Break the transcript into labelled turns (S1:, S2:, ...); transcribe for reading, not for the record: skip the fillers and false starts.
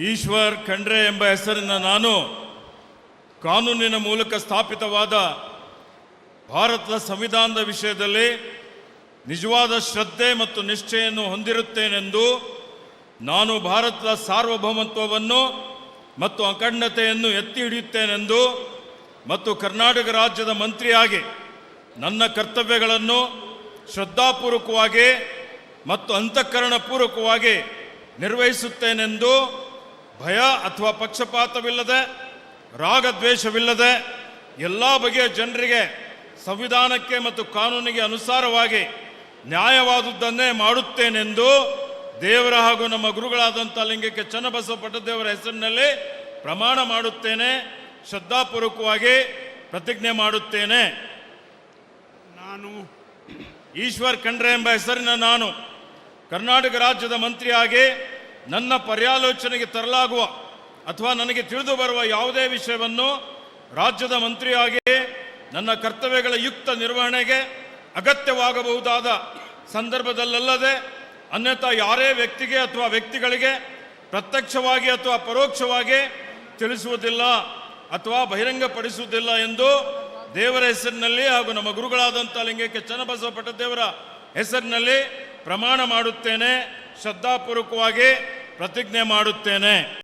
S1: ಈಶ್ವರ್ ಖಂಡ್ರೆ ಎಂಬ ಹೆಸರಿನ ನಾನು ಕಾನೂನಿನ ಮೂಲಕ ಸ್ಥಾಪಿತವಾದ ಭಾರತದ ಸಂವಿಧಾನದ ವಿಷಯದಲ್ಲಿ ನಿಜವಾದ ಶ್ರದ್ಧೆ ಮತ್ತು ನಿಷ್ಠೆಯನ್ನು ಹೊಂದಿರುತ್ತೇನೆಂದು, ನಾನು ಭಾರತದ ಸಾರ್ವಭೌಮತ್ವವನ್ನು ಮತ್ತು ಅಖಂಡತೆಯನ್ನು ಎತ್ತಿ ಹಿಡಿಯುತ್ತೇನೆಂದು ಮತ್ತು ಕರ್ನಾಟಕ ರಾಜ್ಯದ ಮಂತ್ರಿಯಾಗಿ ನನ್ನ ಕರ್ತವ್ಯಗಳನ್ನು ಶ್ರದ್ಧಾಪೂರ್ವಕವಾಗಿ ಮತ್ತು ಅಂತಃಕರಣಪೂರ್ವಕವಾಗಿ ನಿರ್ವಹಿಸುತ್ತೇನೆಂದು ಭಯ ಅಥವಾ ಪಕ್ಷಪಾತವಿಲ್ಲದೆ, ರಾಗದ್ವೇಷವಿಲ್ಲದೆ ಎಲ್ಲ ಬಗೆಯ ಜನರಿಗೆ ಸಂವಿಧಾನಕ್ಕೆ ಮತ್ತು ಕಾನೂನಿಗೆ ಅನುಸಾರವಾಗಿ ನ್ಯಾಯವಾದುದನ್ನೇ ಮಾಡುತ್ತೇನೆಂದು ದೇವರ ಹಾಗೂ ನಮ್ಮ ಗುರುಗಳಾದಂಥ ಲಿಂಗಕ್ಕೆ ಚನ್ನಬಸವ ಪಟ್ಟದೇವರ ಹೆಸರಿನಲ್ಲಿ ಪ್ರಮಾಣ ಮಾಡುತ್ತೇನೆ. ಶ್ರದ್ಧಾಪೂರ್ವಕವಾಗಿ ಪ್ರತಿಜ್ಞೆ ಮಾಡುತ್ತೇನೆ.
S2: ನಾನು
S1: ಈಶ್ವರ್ ಖಂಡ್ರೆ ಎಂಬ ಹೆಸರಿನ ನಾನು ಕರ್ನಾಟಕ ರಾಜ್ಯದ ಮಂತ್ರಿಯಾಗಿ ನನ್ನ ಪರ್ಯಾಲೋಚನೆಗೆ ತರಲಾಗುವ ಅಥವಾ ನನಗೆ ತಿಳಿದು ಬರುವ ಯಾವುದೇ ವಿಷಯವನ್ನು ರಾಜ್ಯದ ಮಂತ್ರಿಯಾಗಿ ನನ್ನ ಕರ್ತವ್ಯಗಳ ಯುಕ್ತ ನಿರ್ವಹಣೆಗೆ ಅಗತ್ಯವಾಗಬಹುದಾದ ಸಂದರ್ಭದಲ್ಲದೆ ಅನ್ಯಥಾ ಯಾರೇ ವ್ಯಕ್ತಿಗೆ ಅಥವಾ ವ್ಯಕ್ತಿಗಳಿಗೆ ಪ್ರತ್ಯಕ್ಷವಾಗಿ ಅಥವಾ ಪರೋಕ್ಷವಾಗಿ ತಿಳಿಸುವುದಿಲ್ಲ ಅಥವಾ ಬಹಿರಂಗಪಡಿಸುವುದಿಲ್ಲ ಎಂದು ದೇವರ ಹೆಸರಿನಲ್ಲಿ ಹಾಗೂ ನಮ್ಮ ಗುರುಗಳಾದಂಥ ಲಿಂಗಕ್ಕೆ ಚನ್ನಬಸವ ಪಟ್ಟದೇವರ ಹೆಸರಿನಲ್ಲಿ ಪ್ರಮಾಣ ಮಾಡುತ್ತೇನೆ. ಶ್ರದ್ಧಾಪೂರ್ವಕವಾಗಿ ಪ್ರತಿಜ್ಞೆ ಮಾಡುತ್ತೇನೆ.